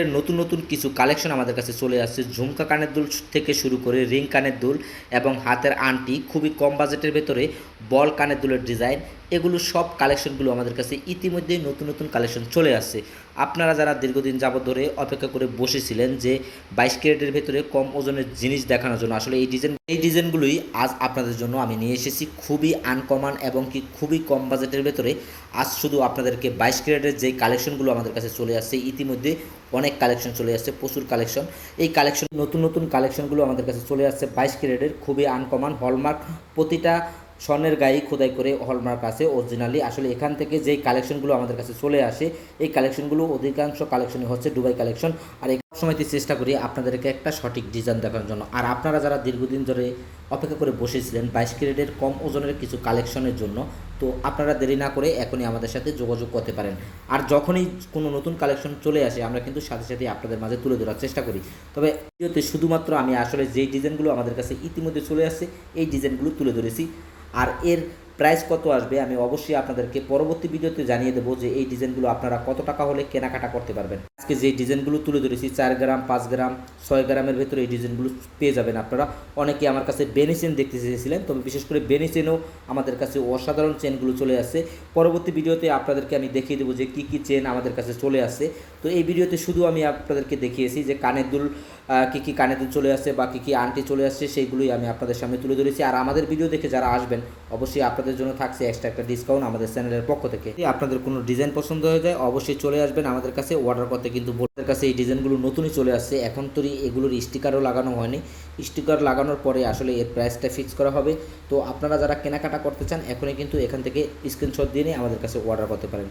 এর নতুন নতুন কিছু কালেকশন আমাদের কাছে চলে আসছে। ঝুমকা কানের দুল থেকে শুরু করে রিং কানের দুল এবং হাতের আংটি, খুবই কম বাজেটের ভেতরে বল কানের দুলের ডিজাইন, এগুলো সব কালেকশনগুলো আমাদের কাছে ইতিমধ্যেই নতুন নতুন কালেকশন চলে আসছে। আপনারা যারা দীর্ঘদিন যাবত ধরে অপেক্ষা করে বসেছিলেন যে 22 ক্যারেটের ভেতরে কম ওজনের জিনিস দেখানোর জন্য, আসলে এই ডিজাইনগুলোই আজ আপনাদের জন্য আমি নিয়ে এসেছি। খুবই আনকমন এবং কি খুবই কম বাজেটের ভেতরে আজ শুধু আপনাদেরকে 22 ক্যারেটের যে কালেকশনগুলো আমাদের কাছে চলে আসছে, ইতিমধ্যে অনেক কালেকশন চলে আসছে, প্রচুর কালেকশন। এই কালেকশন নতুন নতুন কালেকশনগুলো আমাদের কাছে চলে আসছে 22 ক্যারেটের, খুবই আনকমন। হলমার্ক প্রতিটা স্বর্ণের গায়ে খোদাই করে হলমার্ক আছে অরিজিনালি। আসলে এখান থেকে যেই কালেকশনগুলো আমাদের কাছে চলে আসে, এই কালেকশনগুলো অধিকাংশ কালেকশনই হচ্ছে দুবাই কালেকশন। আর এই সময়তে চেষ্টা করি আপনাদেরকে একটা সঠিক ডিজাইন দেখানোর জন্য। আর আপনারা যারা দীর্ঘদিন ধরে অপেক্ষা করে বসেছিলেন 22 ক্যারেটের কম ওজনের কিছু কালেকশনের জন্য, তো আপনারা দেরি না করে এখনই আমাদের সাথে যোগাযোগ করতে পারেন। আর যখনই কোনো নতুন কালেকশন চলে আসে, আমরা কিন্তু সাথে সাথে আপনাদের মাঝে তুলে ধরার চেষ্টা করি। তবে ভিডিওতে শুধুমাত্র আমি আসলে যেই ডিজাইনগুলো আমাদের কাছে ইতিমধ্যে চলে আসছে, এই ডিজাইনগুলো তুলে ধরেছি। আর এর প্রাইস কত আসবে আমি অবশ্যই আপনাদেরকে পরবর্তী ভিডিওতে জানিয়ে দেবো যে এই ডিজাইনগুলো আপনারা কত টাকা হলে কেনাকাটা করতে পারবেন। আজকে যে ডিজাইনগুলো তুলে ধরেছি 4 গ্রাম, 5 গ্রাম, 6 গ্রামের ভেতরে এই ডিজাইনগুলো পেয়ে যাবেন আপনারা। অনেকে আমার কাছে বেনি চেন দেখতে চেয়েছিলেন, তবে বিশেষ করে বেনি চেনও আমাদের কাছে অসাধারণ চেনগুলো চলে আসছে। পরবর্তী ভিডিওতে আপনাদেরকে আমি দেখিয়ে দেবো যে কী কী চেন আমাদের কাছে চলে আসছে। তো এই ভিডিওতে শুধু আমি আপনাদেরকে দেখিয়েছি যে কানের দুল, কী কী কানের দুল চলে আসছে বা কী কী আংটি চলে আসছে, সেইগুলোই আমি আপনাদের সামনে তুলে ধরেছি। আর আমাদের ভিডিও দেখে যারা আসবেন, অবশ্যই আপনাদের জন্য থাকছে এক্সট্রা একটা ডিসকাউন্ট আমাদের চ্যানেলের পক্ষ থেকে। যদি আপনাদের কোনো ডিজাইন পছন্দ হয়ে যায়, অবশ্যই চলে আসবেন আমাদের কাছে অর্ডার করতে। কিন্তু বোর্ডের কাছে এই ডিজাইনগুলো নতুনই চলে আসছে, এখন তো এগুলোর স্টিকারও লাগানো হয়নি। স্টিকার লাগানোর পরে আসলে এর প্রাইসটা ফিক্স করা হবে। তো আপনারা যারা কেনাকাটা করতে চান, এখনই কিন্তু এখান থেকে স্ক্রিনশট দিয়ে নিয়ে আমাদের কাছে অর্ডার করতে পারেন।